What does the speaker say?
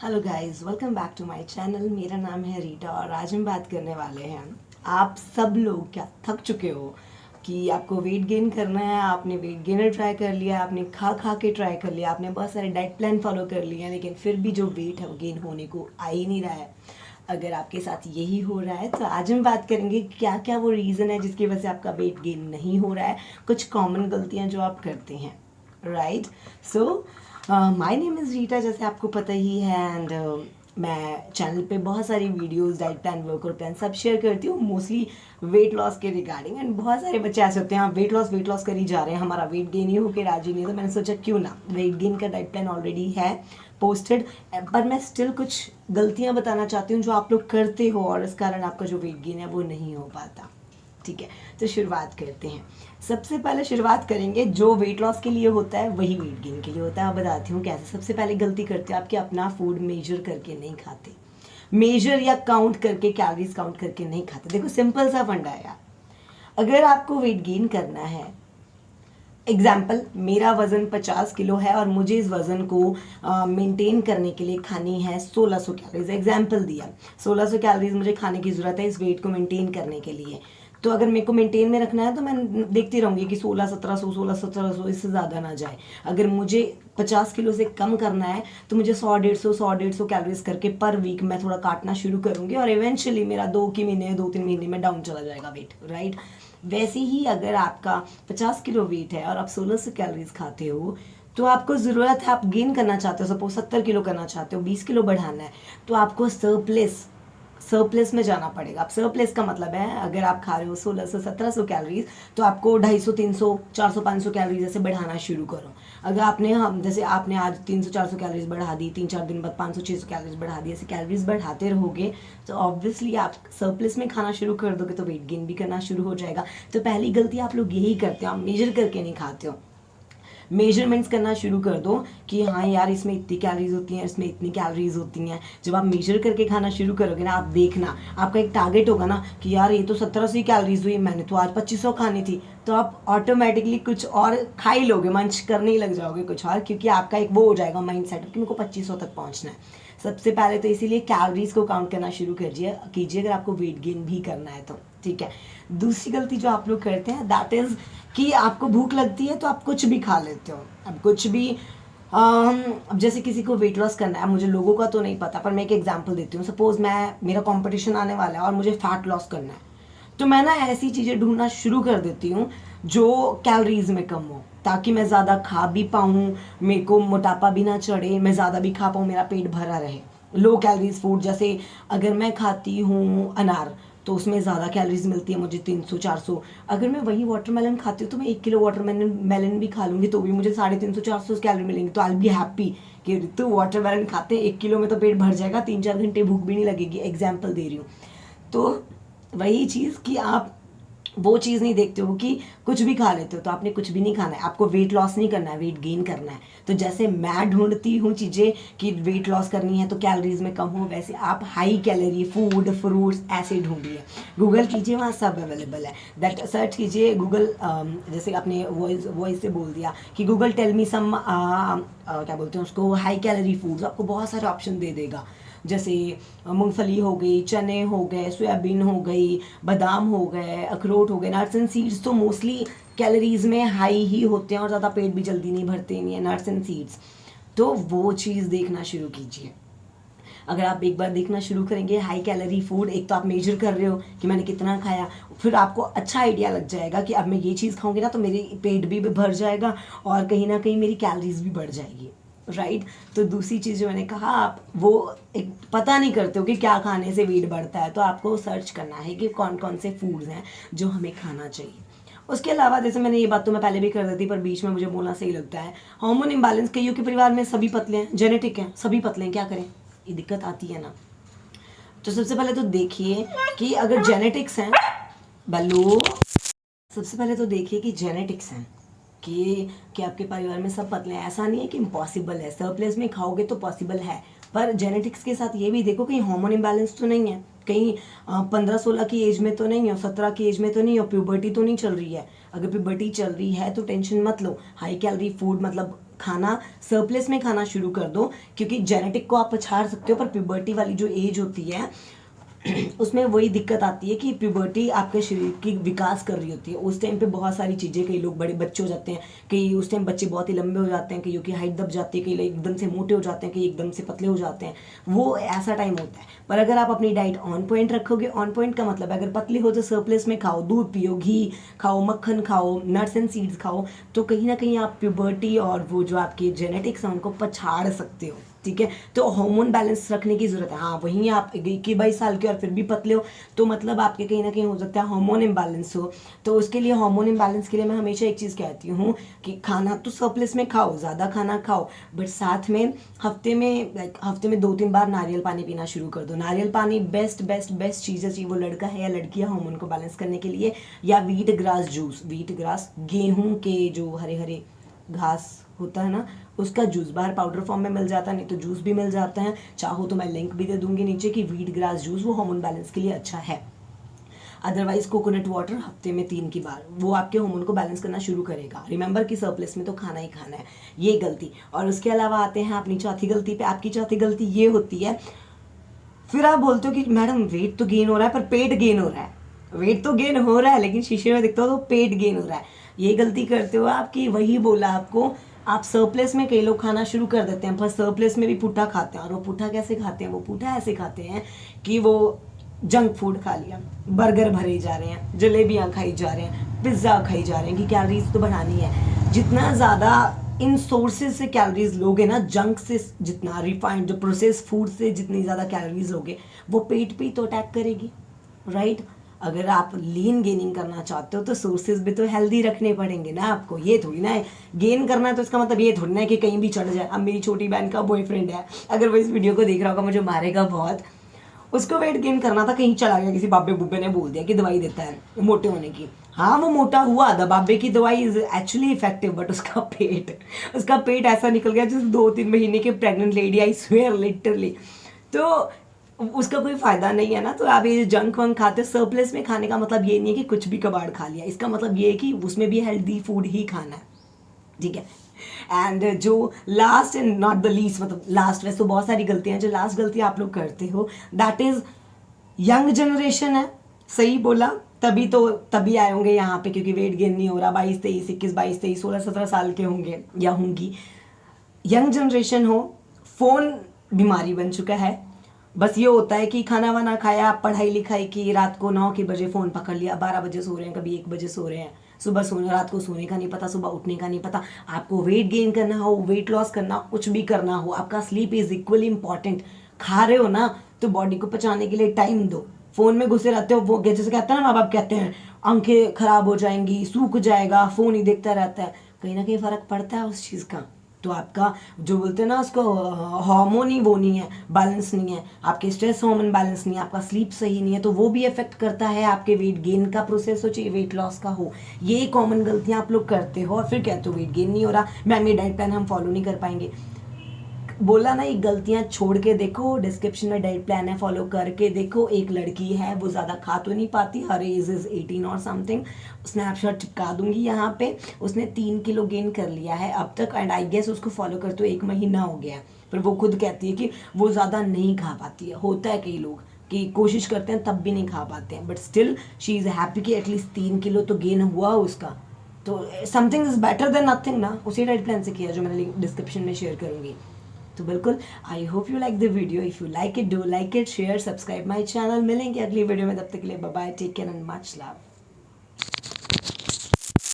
Hello guys, welcome back to my channel. मेरा नाम है रीटा और आज हम बात करने वाले हैं। आप सब लोग क्या थक चुके हो कि आपको वेट गेन करना है। आपने वेट गेनर ट्राई कर लिया, आपने खा खा के ट्राई कर लिया, आपने बहुत सारे डाइट प्लान फॉलो कर लिए, लेकिन फिर भी जो वेट है वो गेन होने को आ ही नहीं रहा है। अगर आपके साथ यही हो रहा है तो आज हम बात करेंगे क्या क्या वो रीज़न है जिसकी वजह से आपका वेट गेन नहीं हो रहा है, कुछ कॉमन गलतियाँ जो आप करते हैं। Right. So my name is Rita, जैसे आपको पता ही है। एंड मैं चैनल पे बहुत सारी videos, diet plan, workout plan सब शेयर करती हूँ, मोस्टली वेट लॉस के रिगार्डिंग। एंड बहुत सारे बच्चे ऐसे होते हैं, आप वेट लॉस कर ही जा रहे हैं, हमारा वेट गेन ही होकर राजी नहीं है। तो मैंने सोचा क्यों ना, वेट गेन का डाइट प्लान ऑलरेडी है पोस्टेड, पर मैं स्टिल कुछ गलतियाँ बताना चाहती हूँ जो आप लोग करते हो और इस कारण आपका जो वेट गेन है वो नहीं हो पाता। ठीक है, तो शुरुआत करते हैं। सबसे पहले शुरुआत करेंगे, जो वेट लॉस के लिए होता है वही वेट गेन के लिए होता है। आप बताती हूँ कैसे। सबसे पहले गलती करते हो आपके अपना फूड मेजर करके नहीं खाते, मेजर या काउंट करके, कैलोरीज काउंट करके नहीं खाते। देखो सिंपल सा फंडा है यार, अगर आपको वेट गेन करना है, एग्जाम्पल मेरा वज़न 50 किलो है और मुझे इस वज़न को मेंटेन करने के लिए खानी है 1600 कैलोरीज। एग्जाम्पल दिया, 1600 कैलोरीज मुझे खाने की ज़रूरत है इस वेट को मेंटेन करने के लिए। तो अगर मेरे को मेंटेन में रखना है तो मैं देखती रहूँगी कि 16-1700, 16-1700, इससे ज़्यादा ना जाए। अगर मुझे 50 किलो से कम करना है तो मुझे 100-150 कैलोरीज करके पर वीक मैं थोड़ा काटना शुरू करूँगी और इवेंचुअली मेरा 2-3 महीने में डाउन चला जाएगा वेट। राइट। वैसे ही अगर आपका 50 किलो वेट है और आप 1600 कैलोरीज खाते हो, तो आपको ज़रूरत है, आप गेन करना चाहते हो, सपोज 70 किलो करना चाहते हो, 20 किलो बढ़ाना है, तो आपको सरप्लस में जाना पड़ेगा। अब सरप्लस का मतलब है, अगर आप खा रहे हो 1600-1700 कैलोरीज, तो आपको 250, 300, 400, 500 कैलोरीज ऐसे बढ़ाना शुरू करो। अगर आपने जैसे आपने आज 300-400 कैलोरीज बढ़ा दी, 3-4 दिन बाद 500-600 कैलोरीज बढ़ा दी, ऐसे कैलोरीज बढ़ाते रहोगे तो ऑब्वियसली आप सरप्लस में खाना शुरू कर दोगे तो वेट गेन भी करना शुरू हो जाएगा। तो पहली गलती आप लोग यही करते हो, आप मेजर करके नहीं खाते हो। मेजरमेंट्स करना शुरू कर दो कि हाँ यार इसमें इतनी कैलोरीज होती हैं, इसमें इतनी कैलोरीज होती हैं। जब आप मेजर करके खाना शुरू करोगे ना, आप देखना आपका एक टारगेट होगा ना कि यार ये तो 1700 कैलोरीज हुई, मैंने तो आज 2500 खानी थी, तो आप ऑटोमेटिकली कुछ और खा ही लोगे, मंच करने ही लग जाओगे कुछ और, क्योंकि आपका एक वो हो जाएगा माइंड सेट कि मेरे को 2500 तक पहुँचना है। सबसे पहले तो इसीलिए कैलोरीज को काउंट करना शुरू कीजिए अगर आपको वेट गेन भी करना है तो। ठीक है। दूसरी गलती जो आप लोग करते हैं दैट इज़ कि आपको भूख लगती है तो आप कुछ भी खा लेते हो। अब कुछ भी, अब जैसे किसी को वेट लॉस करना है, मुझे लोगों का तो नहीं पता, पर मैं एक एग्जांपल देती हूँ। सपोज मेरा कंपटीशन आने वाला है और मुझे फैट लॉस करना है, तो मैं ना ऐसी चीज़ें ढूंढना शुरू कर देती हूँ जो कैलोरीज में कम हो, ताकि मैं ज़्यादा खा भी पाऊँ, मेरे को मोटापा भी ना चढ़े, मैं ज़्यादा भी खा पाऊँ, मेरा पेट भरा रहे। लो कैलोरीज फूड, जैसे अगर मैं खाती हूँ अनार तो उसमें ज़्यादा कैलोरीज मिलती है मुझे, 300-400। अगर मैं वही वाटरमेलन खाती हूँ तो मैं 1 किलो वाटरमेलन भी खा लूँगी तो भी मुझे 350-400 कैलोरी मिलेंगी। तो आई बी हैप्पी कि ऋतु वाटरमेलन खाते हैं, 1 किलो में तो पेट भर जाएगा, 3-4 घंटे भूख भी नहीं लगेगी। एग्जाम्पल दे रही हूँ। तो वही चीज़ कि आप वो चीज़ नहीं देखते हो कि कुछ भी खा लेते हो, तो आपने कुछ भी नहीं खाना है। आपको वेट लॉस नहीं करना है, वेट गेन करना है। तो जैसे मैं ढूंढती हूँ चीज़ें कि वेट लॉस करनी है तो कैलोरीज में कम हो, वैसे आप हाई कैलोरी फूड, फ्रूट्स ऐसे ढूंढिए। गूगल कीजिए, वहाँ सब अवेलेबल है। दैट सर्च कीजिए गूगल, जैसे आपने वॉइस से बोल दिया कि गूगल टेल मी सम, क्या बोलते हैं उसको, हाई कैलोरी फूड्स, आपको बहुत सारे ऑप्शन दे देगा। जैसे मूंगफली हो गई, चने हो गए, सोयाबीन हो गई, बादाम हो गए, अखरोट हो गए, नट्स एंड सीड्स तो मोस्टली कैलोरीज में हाई ही होते हैं और ज़्यादा पेट भी जल्दी नहीं भरते नहीं है, नट्स एंड सीड्स। तो वो चीज़ देखना शुरू कीजिए। अगर आप एक बार देखना शुरू करेंगे हाई कैलोरी फूड, एक तो आप मेजर कर रहे हो कि मैंने कितना खाया, फिर आपको अच्छा आइडिया लग जाएगा कि अब मैं ये चीज़ खाऊंगी ना तो मेरी पेट भी भर जाएगा और कहीं ना कहीं मेरी कैलोरीज भी बढ़ जाएगी। राइट। तो दूसरी चीज़ जो मैंने कहा, आप वो एक पता नहीं करते हो कि क्या खाने से वेट बढ़ता है, तो आपको सर्च करना है कि कौन कौन से फूड्स हैं जो हमें खाना चाहिए। उसके अलावा जैसे मैंने ये बात तो मैं पहले भी कर देती, पर बीच में मुझे बोलना सही लगता है, हार्मोन इम्बैलेंस, कईयों के परिवार में सभी पतले हैं, जेनेटिक हैं, सभी पतले हैं, क्या करें, ये दिक्कत आती है ना। तो सबसे पहले तो देखिए कि अगर जेनेटिक्स हैं, बल्लू, सबसे पहले तो देखिए कि जेनेटिक्स हैं कि आपके परिवार में सब पतले हैं। ऐसा नहीं है कि इम्पॉसिबल है, सरप्लस में खाओगे तो पॉसिबल है, पर जेनेटिक्स के साथ ये भी देखो कहीं हार्मोन इम्बैलेंस तो नहीं है, कहीं 15-16 की एज में तो नहीं हो, 17 की एज में तो नहीं हो, प्यूबर्टी तो नहीं चल रही है। अगर प्यूबर्टी चल रही है तो टेंशन मत लो, हाई कैलोरी फूड मतलब खाना सरप्लस में खाना शुरू कर दो, क्योंकि जेनेटिक को आप पछाड़ सकते हो, पर प्यूबर्टी वाली जो एज होती है उसमें वही दिक्कत आती है कि प्यूबर्टी आपके शरीर की विकास कर रही होती है। उस टाइम पे बहुत सारी चीज़ें, कई लोग बड़े बच्चे हो जाते हैं, कई उस टाइम बच्चे बहुत ही लंबे हो जाते हैं, कईयों की हाइट दब जाती है, कई लोग एकदम से मोटे हो जाते हैं, कई एकदम से पतले हो जाते हैं। वो ऐसा टाइम होता है। पर अगर आप अपनी डाइट ऑन पॉइंट रखोगे, ऑन पॉइंट का मतलब अगर पतली हो तो सरप्लस में खाओ, दूध पियो, घी खाओ, मक्खन खाओ, नट्स एंड सीड्स खाओ, तो कहीं ना कहीं आप प्यूबर्टी और वो जो आपकी जेनेटिक्स है उनको पछाड़ सकते हो। ठीक है, तो हार्मोन बैलेंस रखने की जरूरत है। हाँ, वहीं आप 21-22 साल के और फिर भी पतले हो तो मतलब आपके कहीं ना कहीं हो सकता है हार्मोन इम्बैलेंस हो। तो उसके लिए, हार्मोन इम्बैलेंस के लिए मैं हमेशा एक चीज़ कहती हूँ कि खाना तो सरप्लस में खाओ, ज़्यादा खाना खाओ, बट साथ में हफ्ते में 2-3 बार नारियल पानी पीना शुरू कर दो। नारियल पानी बेस्ट बेस्ट बेस्ट चीज़ है, चाहे वो लड़का है या लड़की है, हार्मोन को बैलेंस करने के लिए। या wheat grass juice, wheat grass गेहूँ के जो हरे हरे घास होता है ना, उसका जूस बाहर पाउडर फॉर्म में मिल जाता है, नहीं तो जूस भी मिल जाता है। चाहो तो मैं लिंक भी दे दूंगी नीचे कि व्हीट ग्रास जूस वो हार्मोन बैलेंस के लिए अच्छा है। अदरवाइज कोकोनट वाटर हफ्ते में 3 की बार, वो आपके हार्मोन को बैलेंस करना शुरू करेगा। रिमेंबर कि सरप्लस में तो खाना ही खाना है, ये गलती। और उसके अलावा आते हैं अपनी चौथी गलती पे। आपकी चौथी गलती ये होती है, फिर आप बोलते हो कि मैडम वेट तो गेन हो रहा है पर पेट गेन हो रहा है। वेट तो गेन हो रहा है लेकिन शीशे में दिखता हो तो पेट गेन हो रहा है। ये गलती करते हो आपकी, वही बोला आपको। आप सरप्लस में कई लोग खाना शुरू कर देते हैं, पर सरप्लस में भी पुट्ठा खाते हैं। और वो पुट्ठा कैसे खाते हैं? वो पुट्ठा ऐसे खाते हैं कि वो जंक फूड खा लिया, बर्गर भरे जा रहे हैं, जलेबियाँ खाई जा रहे हैं, पिज्ज़ा खाई जा रहे हैं कि कैलोरीज तो बढ़ानी है। जितना ज़्यादा इन सोर्सेज से कैलोरीज लोगे ना, जंक से, जितना रिफाइंड जो प्रोसेस फूड से जितनी ज़्यादा कैलोरीज लोगे, वो पेट पे ही तो अटैक करेगी, राइट। अगर आप लीन गेनिंग करना चाहते हो तो सोर्सेज भी तो हेल्दी रखने पड़ेंगे ना आपको। ये थोड़ी ना है गेन करना है तो इसका मतलब ये थोड़ी ना है कि कहीं भी चढ़ जाए। अब मेरी छोटी बहन का बॉयफ्रेंड है, अगर वो इस वीडियो को देख रहा होगा मुझे मारेगा बहुत। उसको वेट गेन करना था, कहीं चला गया, किसी बाबे बुब्बे ने बोल दिया कि दवाई देता है मोटे होने की। हाँ, वो मोटा हुआ, दबाबे की दवाई इज एक्चुअली इफेक्टिव, बट उसका पेट ऐसा निकल गया जैसे 2-3 महीने की pregnant lady, I swear literally. तो उसका कोई फायदा नहीं है ना। तो आप ये जंक वंक खाते हो, सरप्लस में खाने का मतलब ये नहीं है कि कुछ भी कबाड़ खा लिया। इसका मतलब ये है कि उसमें भी हेल्दी फूड ही खाना है, ठीक है। एंड जो last and not the least, मतलब लास्ट, वैसे तो बहुत सारी गलतियां, जो लास्ट गलती आप लोग करते हो दैट इज यंग जनरेशन है। सही बोला, तभी आए होंगे यहाँ पे क्योंकि वेट गेन नहीं हो रहा। 22-23, 21-22-23, 16-17 साल के होंगे या होंगी। यंग जनरेशन हो, फोन बीमारी बन चुका है। बस ये होता है कि खाना वाना खाया, पढ़ाई लिखाई की, रात को 9 के बजे फ़ोन पकड़ लिया, 12 बजे सो रहे हैं, कभी 1 बजे सो रहे हैं, सुबह सोने, रात को सोने का नहीं पता, सुबह उठने का नहीं पता। आपको वेट गेन करना हो, वेट लॉस करना, कुछ भी करना हो, आपका स्लीप इज इक्वली इंपॉर्टेंट। खा रहे हो ना तो बॉडी को पचाने के लिए टाइम दो। फोन में घुसे रहते हो, वो जैसे कहते हैं ना, माँ बाप कहते हैं आंखें खराब हो जाएंगी, सूख जाएगा, फोन ही देखता रहता है, कहीं ना कहीं फर्क पड़ता है उस चीज़ का। तो आपका जो बोलते हैं ना उसको हार्मोन ही वो नहीं है, बैलेंस नहीं है, आपके स्ट्रेस हार्मोन बैलेंस नहीं है, आपका स्लीप सही नहीं है, तो वो भी इफेक्ट करता है आपके वेट गेन का प्रोसेस हो, चाहे वेट लॉस का हो। ये कॉमन गलतियां आप लोग करते हो और फिर कहते हो वेट गेन नहीं हो रहा, मैम ये डाइट प्लान हम फॉलो नहीं कर पाएंगे। बोला ना, ये गलतियां छोड़ के देखो, डिस्क्रिप्शन में डाइट प्लान है, फॉलो करके देखो। एक लड़की है, वो ज़्यादा खा तो नहीं पाती, हर एज इज़ 18 और समथिंग, स्नैपशॉट चिपका दूंगी यहाँ पे। उसने 3 किलो गेन कर लिया है अब तक, एंड आई गेस उसको फॉलो करते हुए 1 महीना हो गया है। पर वो खुद कहती है कि वो ज़्यादा नहीं खा पाती है। होता है कई लोग कि कोशिश करते हैं तब भी नहीं खा पाते हैं, but still she is happy कि एटलीस्ट 3 किलो तो गेन हुआ उसका। तो something is better than nothing ना। उसी डाइट प्लान से किया जो मैंने लिंक डिस्क्रिप्शन में शेयर करूँगी। तो बिल्कुल, I hope you like the video. If you like it, do like it, share, subscribe my channel. मिलेंगे अगली वीडियो में, तब तक के लिए bye bye, take care and much love.